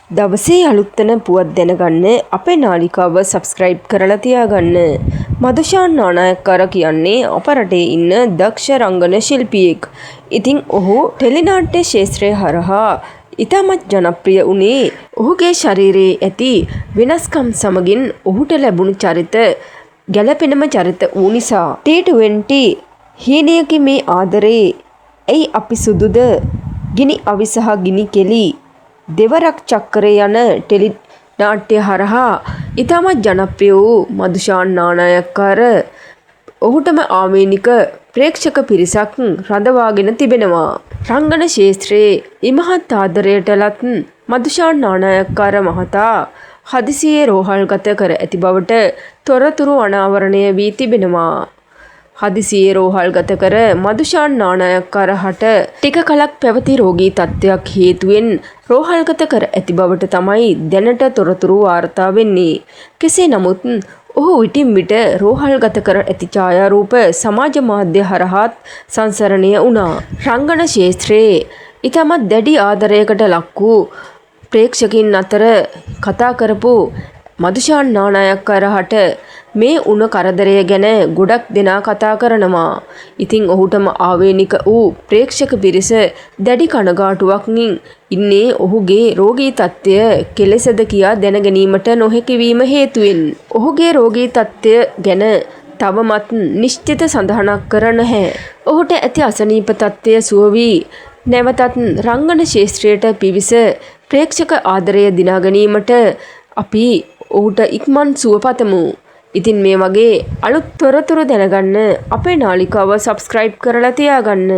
දවසේ අලුත්තන පුවත් දැනගන්න අපේ නාලිකාව සබස්ක්‍රයිබ් කරලා තියාගන්න. මදුෂාන් නානායක්කාර කියන්නේ අප රටේ ඉන්න දක්ෂ රංගන ශිල්පියෙක්. ඉතින් ඔහු ටෙලිනාට්‍ය ශාස්ත්‍රය හරහා ඉතාමත් ජනප්‍රිය වුණේ ඔහුගේ ශරීරයේ ඇති වෙනස්කම් සමගින් ඔහුට ලැබුණු චරිත ගැළපෙනම චරිත වූ නිසා. T20 හීනයකි මේ ආදරේ ඇයි අපි සුදුද ගිනි අවි සහ ගිනි කෙලි දෙවරක් චක්කරේ යන ටෙලි නාට්‍ය හරහා ඉතාමත් ජනප්‍රිය වූ මදුෂාන් නානායක්කාර ඔහුටම ආවේනික ප්‍රේක්ෂක පිරිසක් රඳවාගෙන තිබෙනවා. රංගන ශාස්ත්‍රයේ ඉමහත් ආදරයට ලත් මදුෂාන් නානායක්කාර මහතා හදිසියේ රෝහල්ගත කර ඇති බවට තොරතුරු අනාවරණය වී තිබෙනවා. හදිසියේ රෝහල්ගත කර මදුෂාන් නානායක්කාර හට ටික කලක් පැවති රෝගී තත්ත්වයක් හේතුවෙන් රෝහල්ගත කර ඇති බවට තමයි දැනට තොරතුරු වාර්තා වෙන්නේ. කෙසේ නමුත් ඔහු විටින් විට රෝහල්ගත කර ඇති ඡායාරූප සමාජ මාධ්‍ය හරහාත් සංසරණය වුණා. රංගන ශාස්ත්‍රයේ ඉතාමත් දැඩි ආදරයකට ලක් වූ ප්‍රේක්ෂකින් අතර කතා කරපු මදුෂාන් නානායක්කාර හට මේ උණ කරදරය ගැන ගොඩක් දෙනා කතා කරනවා. ඉතින් ඔහුටම ආවේනික වූ ප්‍රේක්ෂක පිරිස දැඩි කනගාටුවකින් ඉන්නේ ඔහුගේ රෝගී තත්ත්වය කෙලෙසද කියා දැන ගැනීමට නොහැකි වීම හේතුවෙන්. ඔහුගේ රෝගී තත්ත්වය ගැන තවමත් නිශ්චිත සඳහනක් කර නැහැ. ඔහුට ඇති අසනීප තත්ත්වය සුව වී නැවතත් රංගන ශාස්ත්‍රයට පිවිස ප්‍රේක්ෂක ආදරය දිනා ගැනීමට අපි ඔහුට ඉක්මන් සුව පතමු. ඉතින් මේ වගේ අලුත් තොරතුරු දැනගන්න අපේ නාලිකාව සබස්ක්‍රයිබ් කරලා තියාගන්න.